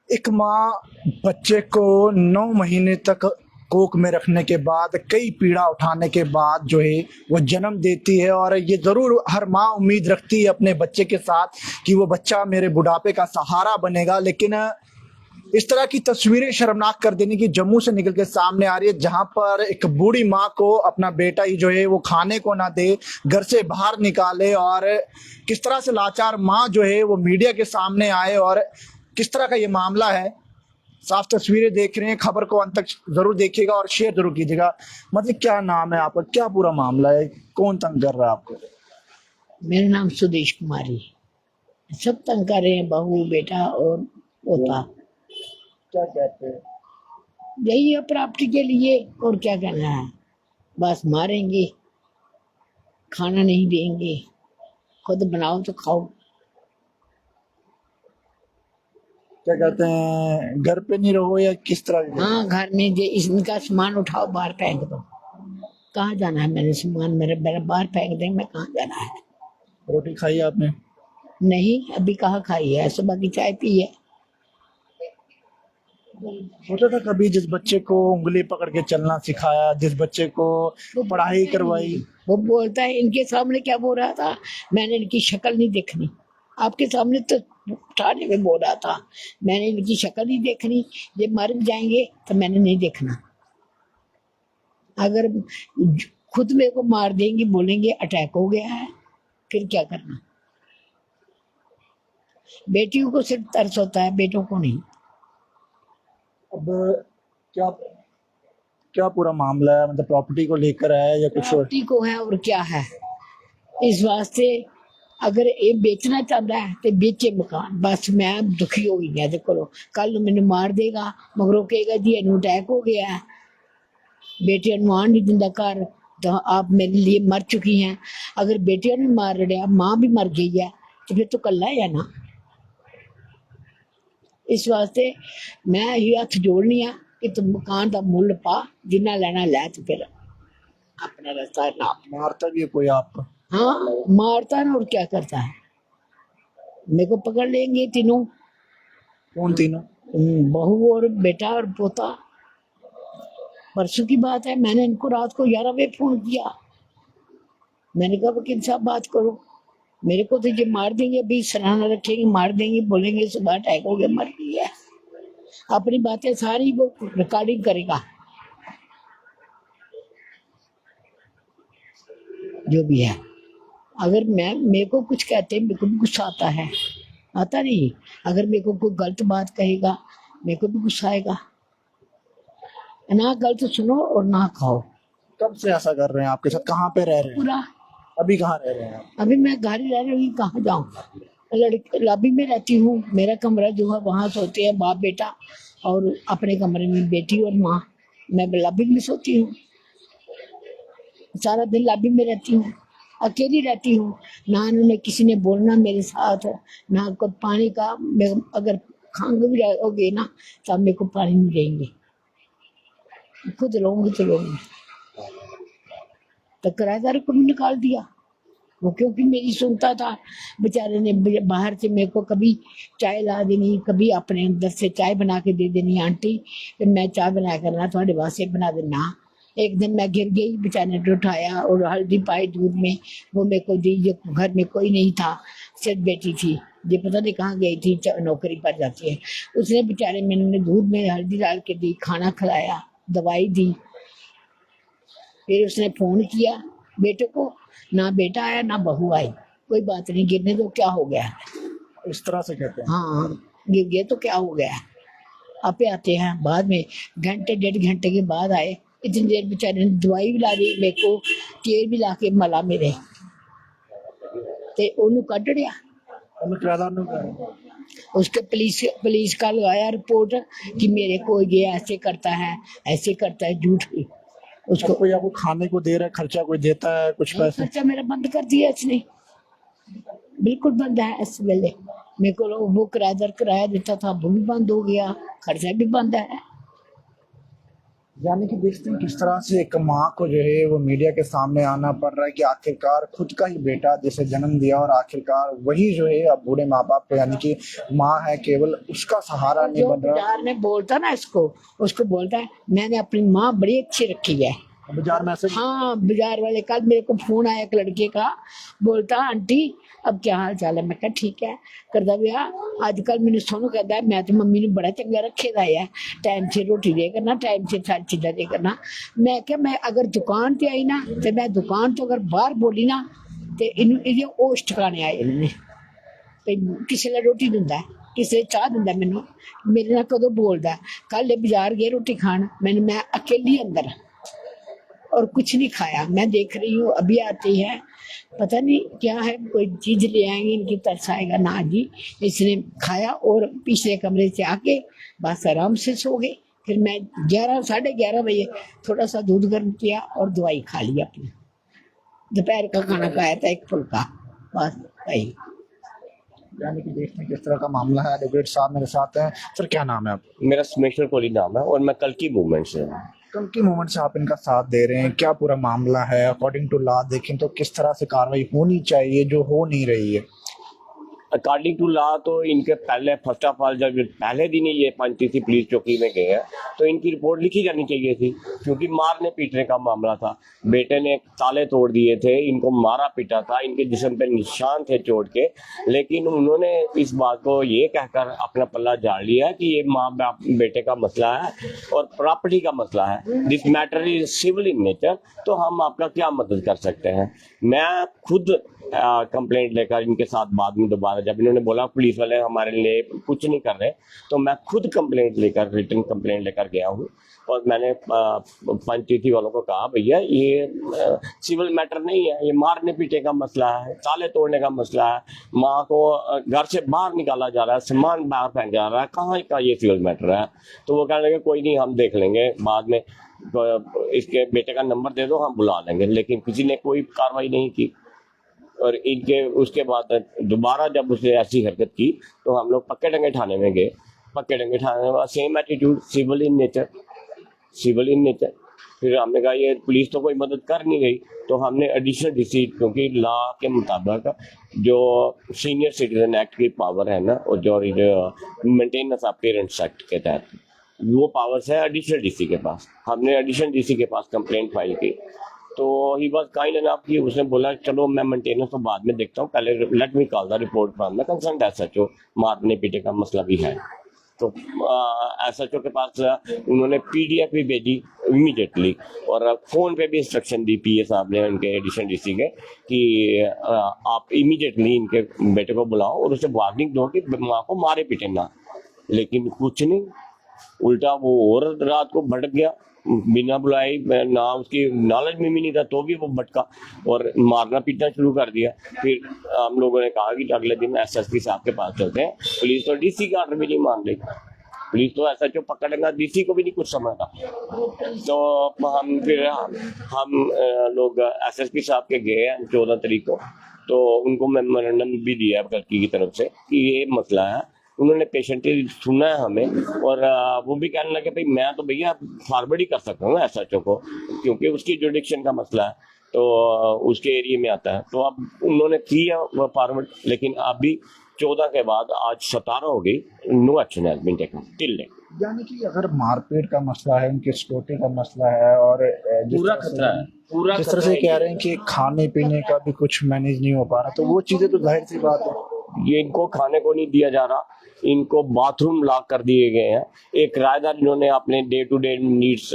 एक माँ बच्चे को 9 महीने तक कोख में रखने के बाद, कई पीड़ा उठाने के बाद जो है वो जन्म देती है। और ये ज़रूर हर माँ उम्मीद रखती है अपने बच्चे के साथ कि वो बच्चा मेरे बुढ़ापे का सहारा बनेगा। लेकिन इस तरह की तस्वीरें शर्मनाक कर देने की जम्मू से निकल के सामने आ रही है, जहां पर एक बूढ़ी माँ को अपना बेटा ही जो है वो खाने को ना दे, घर से बाहर निकाले, और किस तरह से लाचार माँ जो है वो मीडिया के सामने आए और किस तरह का ये मामला है। साफ तस्वीरें देख रहे हैं, खबर को अंत तक जरूर देखिएगा और शेयर जरूर कीजिएगा। मतलब क्या नाम है आपका, क्या पूरा मामला है, कौन तंग कर रहा है आपको? मेरा नाम सुदेश कुमारी है। सब तंग कर रहे हैं, बहू बेटा और पोता। क्या कहते हैं? यही है प्रॉपर्टी के लिए, और क्या करना है। बस मारेंगे, खाना नहीं देंगे, खुद बनाओ तो खाओ। क्या कहते हैं, घर पे नहीं रहो या किस तरह की? हाँ, घर में इनका सामान उठाओ बाहर फेंक दो। कहाँ जाना है? मैंने सामान मेरे मेरा बाहर फेंक दें, मैं कहाँ जाना है? रोटी खाई आपने? नहीं, अभी कहाँ खाई है, सुबह की चाय पी है। सोचा था कभी जिस बच्चे को उंगली पकड़ के चलना सिखाया, जिस बच्चे को पढ़ाई करवाई? वो बोलता है, इनके सामने क्या बोल रहा था, मैंने इनकी शक्ल नहीं देखनी। आपके सामने तो थाने में बोल रहा था, मैंने इनकी शक्ल नहीं देखनी, ये मर जाएंगे तो मैंने नहीं देखना। अगर खुद मेरे को मार देंगे, बोलेंगे अटैक हो गया है, फिर क्या करना। बेटियों को सिर्फ तरस होता है, बेटों को नहीं। अब क्या क्या पूरा मामला है, मतलब प्रॉपर्टी को लेकर है या कुछ और? प्रॉपर्टी को है, और क्या है। इस वास्ते अगर ये बेचना चाहता है तो बेचे मकान। बस मैं दुखी हो गई है। देखो कल मैंने मार देगा, मगरों कहेगा जी इन्हू अटैक हो गया है, बेटिया आन नहीं दिंदा घर, तो आप मेरे लिए मर चुकी हैं। अगर बेटिया ने मार रहा, माँ भी मर गई है, तो फिर तो कल्ला है ना। इस वास्ते मैं ये हथ जोड़नी है कि तुम मकान का मुल पा, जिन्ना लेना लै, तो फिर अपना रास्ता ना। मारता भी है कोई आपको? हाँ, मारता है, और क्या करता है। मेरे को पकड़ लेंगे तीनों। कौन तीनों? बहू और बेटा और पोता। परसों की बात है, मैंने इनको रात को 11 बजे फोन किया। मैंने कहा वकील साहब बात करो, मेरे को तो ये मार देंगे, अभी सराहना रखेंगे, मार देंगे, बोलेंगे सुबह अटैक हो गया, मर गई है। अपनी बातें सारी वो रिकॉर्डिंग करेगा, जो भी है। अगर मेरे को कुछ कहते हैं, मेरे को भी गुस्सा आता है, आता नहीं। अगर मेरे को कोई गलत बात कहेगा, मेरे को भी गुस्सा आएगा। ना गलत सुनो और ना खाओ। कब से ऐसा कर रहे हैं आपके साथ? कहाँ पे रह रहे हैं? पूरा अभी कहाँ रह रहे हैं आप? अभी मैं घर ही रह रही हूँ, कहाँ जाऊँ। लॉबी में रहती हूँ, मेरा कमरा जो है वहाँ सोते हैं बाप बेटा, और अपने कमरे में बेटी और माँ। मैं लॉबी में सोती हूँ, सारा दिन लॉबी में रहती हूँ, अकेली रहती हूँ। ना उन्होंने किसी ने बोलना मेरे साथ, ना कोई पानी का। अगर खंग भी रहोगे ना, तो मेरे को पानी नहीं देंगे, खुद रहूंगी तो रहूंगी। तो किराएदार को भी निकाल दिया वो, क्योंकि मेरी सुनता था। बेचारे ने बाहर से मेरे को कभी चाय ला देनी, कभी अपने अंदर से चाय बना के दे देनी, आंटी मैं चाय बना करना थोड़े वास्ते बना देना। एक दिन मैं गिर गई, बेचारे ने उठाया और हल्दी पाई दूध में, वो मेरे को दी। जो घर में कोई नहीं था, सिर्फ बेटी थी, ये पता नहीं कहाँ गई थी, नौकरी पर जाती है। उसने बेचारे मैंने दूध में हल्दी डाल के दी, खाना खिलाया, दवाई दी। फिर उसने फोन किया बेटे को, ना बेटा आया ना बहू आई। कोई बात नहीं, गिरने दो, क्या हो गया। इस तरह से कहते हैं? हाँ, गिर गए तो क्या हो गया। आपे आते हैं बाद में, घंटे 1.5 घंटे के बाद आए। इतनी देर बेचारे ने दवाई भी ला दी मेरे को, तेल भी ला के मला मेरे ते ओनू कट दिया। उसके पुलिस का लगाया रिपोर्ट कि मेरे को ये ऐसे करता है, ऐसे करता है, झूठ। उसको कोई आपको खाने को दे रहा है, खर्चा कोई देता है कुछ पैसे? खर्चा मेरा बंद कर दिया इसने, बिल्कुल बंद है इस वेले। मेरे को वो किराएदार किराया देता था, वो भी बंद हो गया, खर्चा भी बंद है। यानी कि देखते हैं किस तरह से एक माँ को जो है वो मीडिया के सामने आना पड़ रहा है कि आखिरकार खुद का ही बेटा जिसे जन्म दिया और आखिरकार वही जो है अब बूढ़े माँ बाप को यानी कि माँ है केवल उसका सहारा और नहीं जो बन रहा। बाजार में बोलता ना इसको, उसको बोलता है मैंने अपनी माँ बड़ी अच्छी रखी है। बाजार में ऐसे हाँ, बाजार वाले, कल मेरे को फोन आया एक लड़के का, बोलता आंटी अब क्या हाल चाल है। मैं कहा ठीक है। करदा भैया आजकल मैंने सुन कहता है मैं तो मम्मी ने बड़ा चंगा रखे दा है, टाइम से रोटी दे करना, टाइम से सारी चीजें दे करना। मैं क्या, मैं अगर दुकान ते आई ना तो मैं दुकान तो अगर बाहर बोली ना तो इन ओस ठिकाने आए इन्होंने ਤੇ ਕਿਸੇ ਨੇ ਰੋਟੀ ਦਿੰਦਾ ਹੈ, ਕਿਸੇ ਨੇ ਚਾਹ ਦਿੰਦਾ ਮੈਨੂੰ, ਮੇਰੇ ਨਾਲ ਕਦੋਂ ਬੋਲਦਾ। ਕੱਲ ਬਾਜ਼ਾਰ ਗਏ ਰੋਟੀ ਖਾਣ, मैं अकेली अंदर और कुछ नहीं खाया। मैं देख रही हूँ अभी आती है, पता नहीं क्या है, कोई चीज ले आएंगे, इनकी तरस आएगा ना जी। इसने खाया और पिछले कमरे से आके बस आराम से सो गए। फिर मैं 11 साढ़े 11 बजे थोड़ा सा दूध गर्म किया और दवाई खा ली अपनी। दोपहर का खाना खाया था एक फुल्का, बस वही। यानी कि देखते हैं किस तरह का मामला है। एडवोकेट साहब मेरे साथ हैं। सर क्या नाम है आप? मेरा स्मेशर कोहली नाम है और मैं कल की मूवमेंट से हूँ। कल की मोमेंट से आप इनका साथ दे रहे हैं, क्या पूरा मामला है? अकॉर्डिंग टू लॉ देखें तो किस तरह से कार्रवाई होनी चाहिए जो हो नहीं रही है? अकॉर्डिंग टू लॉ तो इनके पहले फर्स्ट ऑफ ऑल जब पहले दिन ही ये पंचीसी पुलिस चौकी में गए हैं तो इनकी रिपोर्ट लिखी जानी चाहिए थी, क्योंकि मारने पीटने का मामला था। बेटे ने ताले तोड़ दिए थे, इनको मारा पीटा था, इनके जिस्म पे निशान थे चोट के, लेकिन उन्होंने इस बात को ये कहकर अपना पल्ला झाड़ लिया कि ये माँ बाप बेटे का मसला है और प्रॉपर्टी का मसला है, this matter is civil in nature, तो हम आपका क्या मदद कर सकते हैं। मैं खुद कंप्लेंट लेकर इनके साथ बाद में दोबारा जब इन्होंने बोला पुलिस वाले हमारे लिए कुछ नहीं कर रहे, तो मैं खुद कंप्लेंट लेकर रिटर्न कंप्लेंट लेकर गया हूँ और मैंने पंचायती वालों को कहा भैया ये सिविल मैटर नहीं है, ये मारने पीटे का मसला है, ताले तोड़ने का मसला है, माँ को घर से बाहर निकाला जा रहा है, सामान बाहर फेंका जा रहा है, कहाँ का ये सिविल मैटर है। तो वो कहने लगे कोई नहीं हम देख लेंगे बाद में, इसके बेटे का नंबर दे दो हम बुला लेंगे, लेकिन किसी ने कोई कार्रवाई नहीं की। और इनके उसके बाद दोबारा जब उसने ऐसी हरकत की तो हम लोग पक्के डंगे थाने में गए। पक्के डंगे थाने में same attitude, civil in nature, civil in nature. फिर हमने कहा ये पुलिस तो कोई मदद कर नहीं गई, तो हमने एडिशनल डीसी, क्योंकि लॉ के मुताबिक जो सीनियर सिटीजन एक्ट की पावर है ना, और जो मेंटेनेंस ऑफ पेरेंट्स एक्ट के तहत वो पावर्स है एडिशनल डीसी के पास। हमने एडिशनल डीसी के पास कंप्लेंट फाइल की तो ही वाज काइंड एनफ कि उसने बोला चलो मैं मेंटेनेंस तो बाद में देखता हूँ, पहले let me call the report from the concerned SHO, मारने पीटे का मसला भी है। तो एसएचओ के पास उन्होंने पीडीएफ भी भेजी इमीडिएटली और फोन पे भी इंस्ट्रक्शन दी पीए साहब ने उनके एडिशनल डीसी के कि आप इमीडिएटली इनके बेटे को बुलाओ और उसे वार्निंग दो कि माँ को मारे पीटे ना, लेकिन कुछ नहीं, उल्टा वो और रात को भटक गया, बिना बुलाए ना, उसकी नॉलेज में भी नहीं था तो भी वो भटका और मारना पीटना शुरू कर दिया। फिर हम लोगों ने कहा कि अगले दिन एसएसपी साहब के पास चलते हैं। पुलिस तो डीसी का ऑर्डर भी नहीं मान रही, पुलिस तो ऐसा जो पकड़ लेगा, डीसी को भी नहीं कुछ समझता। तो हम फिर हम लोग एसएसपी साहब के गए हैं 14 तारीख को, तो उनको मेमोरेंडम भी दिया कलकी की तरफ से कि ये मसला है। उन्होंने पेशेंटली सुना है हमें और वो भी कहने लगे भाई मैं तो भैया फॉरवर्ड ही कर सकता हूँ एसएचओ को, क्योंकि उसकी जुडिक्शन का मसला है तो उसके एरिया में आता है। तो अब उन्होंने किया वो फॉरवर्ड, लेकिन अभी 14 के बाद आज 17 हो गई, no action has been taken till date. यानी कि अगर मारपीट का मसला है, उनके सिक्योरिटी का मसला है और पूरा खतरा है, पूरा जिस तरह से कह रहे हैं कि खाने पीने का भी कुछ मैनेज नहीं हो पा रहा, तो वो चीजें तो जाहिर सी बात है। ये इनको खाने को नहीं दिया जा रहा, इनको बाथरूम लॉक कर दिए गए हैं। एक किराएदार इन्होंने अपने day to day needs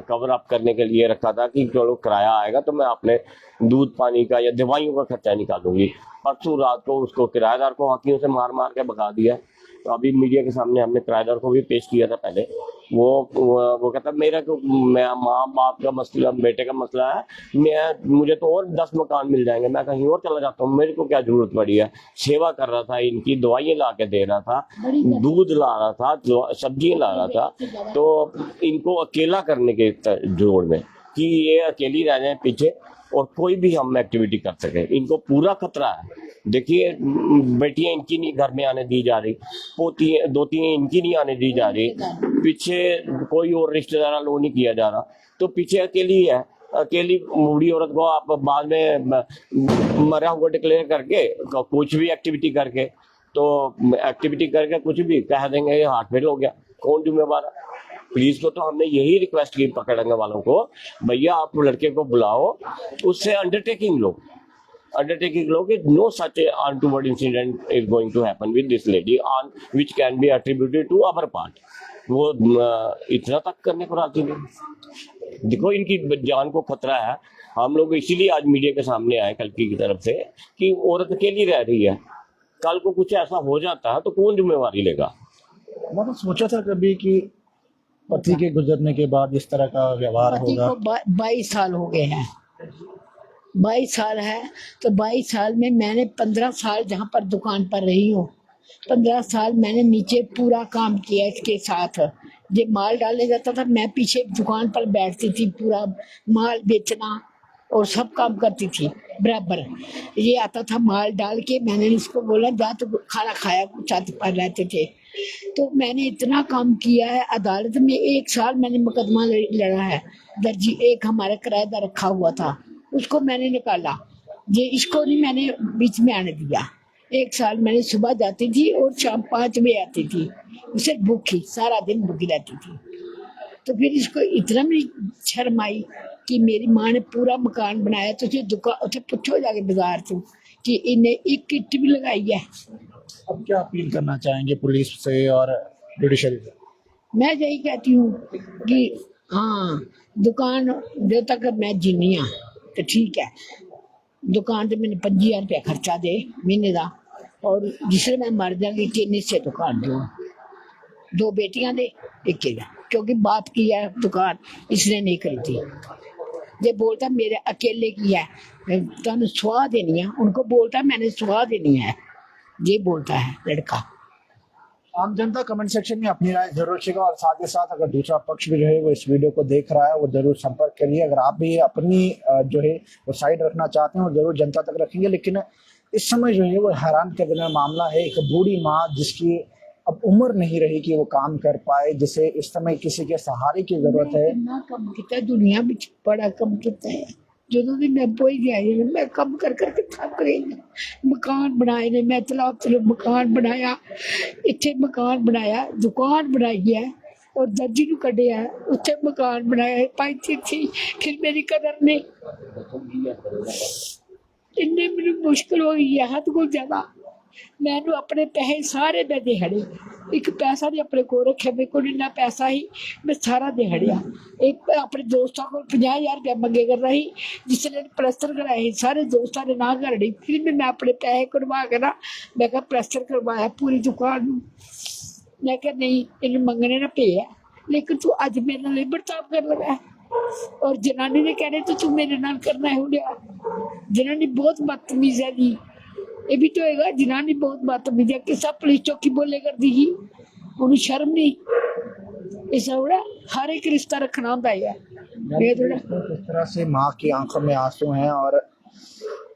cover up करने के लिए रखा था कि चलो किराया आएगा तो मैं अपने दूध पानी का या दवाइयों का खर्चा निकालूंगी। परसों रात को उसको किराएदार को हाथियों से मार मार के भगा दिया। तो अभी मीडिया के सामने हमने किराएदार को भी पेश किया था पहले, वो कहता मेरा को माँ बाप का मसला, बेटे का मसला है, मुझे तो और 10 मकान मिल जाएंगे, मैं कहीं और चला जाता हूँ, मेरे को क्या जरूरत पड़ी है। सेवा कर रहा था, इनकी दवाइयाँ ला के दे रहा था, दूध ला रहा था, सब्जियाँ ला रहा था, तो इनको अकेला करने के जोड़ में कि ये अकेली रह जाए पीछे और कोई भी हम एक्टिविटी कर सके, इनको पूरा खतरा है। देखिए बेटियां इनकी नहीं घर में आने दी जा रही, पोती दोतियां इनकी नहीं आने दी जा रही, पीछे कोई और रिश्तेदार लो नहीं किया जा रहा, तो पीछे अकेली है, अकेली बूढ़ी औरत को आप बाद में मरा हुआ डिक्लेयर करके कुछ भी एक्टिविटी करके, तो एक्टिविटी करके कुछ भी कह देंगे ये हार्ट फेल हो गया, कौन जिम्मेवार है? पुलिस को तो हमने यही रिक्वेस्ट की पकड़ने वालों को, भैया आप लड़के को बुलाओ, उससे अंडरटेकिंग लो कि no such a untoward incident is going to happen with this lady on which can be attributed to our part. वो इतना तक करने को राजी नहीं। देखो इनकी जान को खतरा है, हम लोग इसीलिए आज मीडिया के सामने आए कल्कि की तरफ से कि औरत अकेली रह रही है, कल को कुछ ऐसा हो जाता है तो कौन जिम्मेवारी लेगा? मैंने सोचा था कभी कि पति के गुजरने के बाद इस तरह का व्यवहार पति होगा। को 22 साल हो गए हैं, 22 साल है, तो 22 साल में मैंने 15 साल जहाँ पर दुकान पर रही हूँ, 15 साल मैंने नीचे पूरा काम किया इसके साथ। जब माल डालने जाता था मैं पीछे दुकान पर बैठती थी, पूरा माल बेचना और सब काम करती थी बराबर। ये आता था माल डाल के, मैंने इसको बोला जा तो खाना खाया, छत पर रहते थे। तो मैंने इतना काम किया है, अदालत में 1 साल मैंने मुकदमा लड़ा है। दर्जी एक हमारा किराएदार रखा हुआ था, उसको मैंने निकाला, ये इसको नहीं मैंने बीच में आने दिया। 1 साल मैंने सुबह जाती थी और शाम 5 बजे आती थी, उसे भूखी सारा दिन भूखी रहती थी। तो फिर इसको इतना भी शर्म आई कि मेरी माँ ने पूरा मकान बनाया, तो उसे दुकान उसे पूछो जाके बाजार से कि इन्हें एक किट भी लगाई है। अब क्या अपील करना चाहेंगे पुलिस से और जुडिशरी से? मैं यही कहती हूँ कि हाँ, दुकान जो तक मैं जीनी हाँ तो ठीक है, दुकान से मैंने 5000 रुपया खर्चा दे महीने का, और जिससे मैं मर जाऊंगी कि से दुकान दो, 2 बेटियां दे एक के, क्योंकि बाप की है दुकान, इसने नहीं करी थी। ये बोलता मेरे अकेले की है, तुम सुहा देनी है, उनको बोलता मैंने सुहा देनी है, ये बोलता है लड़का। आम जनता कमेंट सेक्शन में अपनी राय जरूर रखिएगा, और साथ ही साथ अगर दूसरा पक्ष भी जो है वो इस वीडियो को देख रहा है वो जरूर संपर्क करिए। अगर आप भी अपनी जो है वो साइड रखना चाहते हैं वो जरूर जनता तक रखेंगे। लेकिन इस समय जो है वो हैरान कर देने वाला मामला है, एक बूढ़ी माँ जिसकी अब उम्र नहीं रही कि वो काम कर पाए, जिसे इस समय किसी के सहारे की जरूरत है। ना कम किया दुनिया में, बड़ा कम किया है। ਜਦੋਂ ਦੀ मैं बोई गई मैं कम कर करके थक गई। मकान बनाए ने मैं तलाब तले मकान बनाया, इतने मकान बनाया, दुकान बनाई है और दर्जी नूं कढ़िया, उत्थे मकान बनाया, पाई थी, फिर मेरी कदर नहीं, इन्ने मेनू मुश्किल हो गई है हद कोल ज्यादा। मैनू अपने पैसे सारे मैं दिहाड़े, एक पैसा नहीं अपने को रखे, मेरे को इन्ना पैसा ही मैं सारा दिहाड़िया। एक अपने दोस्तों को 50,000 रुपया मंगे कर रही, जिसने प्लस्तर कराया सारे दोस्तों ने ना करनी, फिर भी मैं अपने पैसे कढ़वा के ना मैं कहा प्लस्तर करवाया पूरी दुकान। मैं कहा नहीं इन मंगने ना पे है, लेकिन तू अज मेरे नाल बर्ताव कर लगा है, और जनानी ने कहने तो तू मेरे नाल करना है लिया। जनानी बहुत बदतमीज है जी, ये भी तो है, जनानी बहुत बदतमीज है, किसा पुलिस चौकी बोले कर दी ही, उन्हें शर्म नहीं, इस हर एक रिश्ता रखना होता है। किस तरह से माँ की आंखों में आंसू हैं, और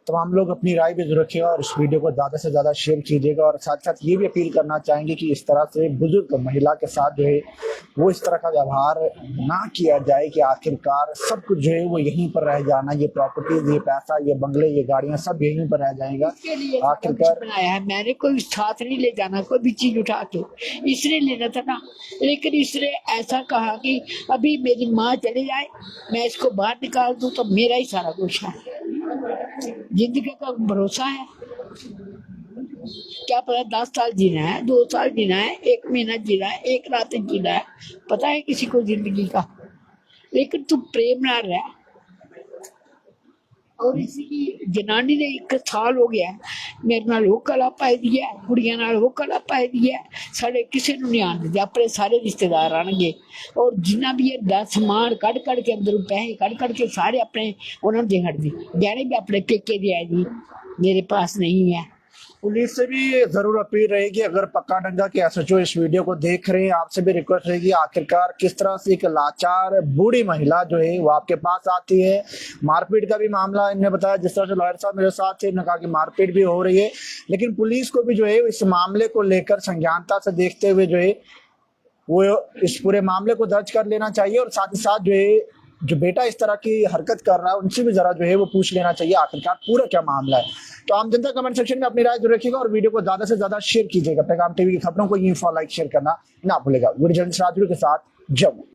तमाम लोग अपनी राय भी जरूर रखिएगा और इस वीडियो को ज़्यादा से ज़्यादा शेयर कीजिएगा। और साथ साथ ये भी अपील करना चाहेंगे कि इस तरह से बुजुर्ग महिला के साथ जो है वो इस तरह का व्यवहार ना किया जाए, कि आखिरकार सब कुछ जो है वो यहीं पर रह जाना, ये प्रॉपर्टीज, ये पैसा, ये बंगले, ये गाड़ियाँ सब यहीं पर रह जाएगा। आखिरकार बनाया है मैंने, कोई साथ नहीं ले जाना, कोई भी चीज उठा के इसने लेना था ना, लेकिन इसने ऐसा कहा कि अभी मेरी माँ चली जाए मैं इसको बाहर निकाल दूं तो मेरा ही सारा कुछ है। जिंदगी का भरोसा है, क्या पता 10 साल जीना है, 2 साल जीना है, 1 महीना जीना है, 1 रात जीना है, पता है किसी को जिंदगी का। लेकिन तू प्रेम ना रह, और इसी जनानी ने 1 साल हो गया मेरे नाल हो कला पाई दी है, कुड़ियां नाल हो कला पाई दी है, साढ़े किसी नूं नहीं आने दे, अपने सारे रिश्तेदार आएंगे, और जिन्ना भी ये समान कड़ के अंदर पैसे कड़ के सारे अपने उन्होंने दे हट दी, गहने भी अपने पेके दे आए जी, मेरे पास नहीं है। पुलिस से भी जरूर अपील रहेगी, अगर पक्का डंगा के एसएचओ इस वीडियो को देख रहे हैं, आपसे भी रिक्वेस्ट रहेगी, आखिरकार किस तरह से एक लाचार बूढ़ी महिला जो है वो आपके पास आती है। मारपीट का भी मामला इन्होंने बताया, जिस तरह से लॉयर साहब मेरे साथ थे, इन्होंने कहा कि मारपीट भी हो रही है, लेकिन पुलिस को भी जो है इस मामले को लेकर संज्ञानता से देखते हुए जो है वो इस पूरे मामले को दर्ज कर लेना चाहिए और साथ ही साथ जो है जो बेटा इस तरह की हरकत कर रहा है उनसे भी जरा जो है वो पूछ लेना चाहिए आखिरकार पूरा क्या मामला है। तो आम जनता कमेंट सेक्शन में अपनी राय जरूर रखिएगा और वीडियो को ज्यादा से ज्यादा शेयर कीजिएगा। पैगाम टीवी की खबरों को लाइक शेयर करना ना भूलेगा। वीडियो जर्नलिस्ट राजगुरु के साथ जम्मू।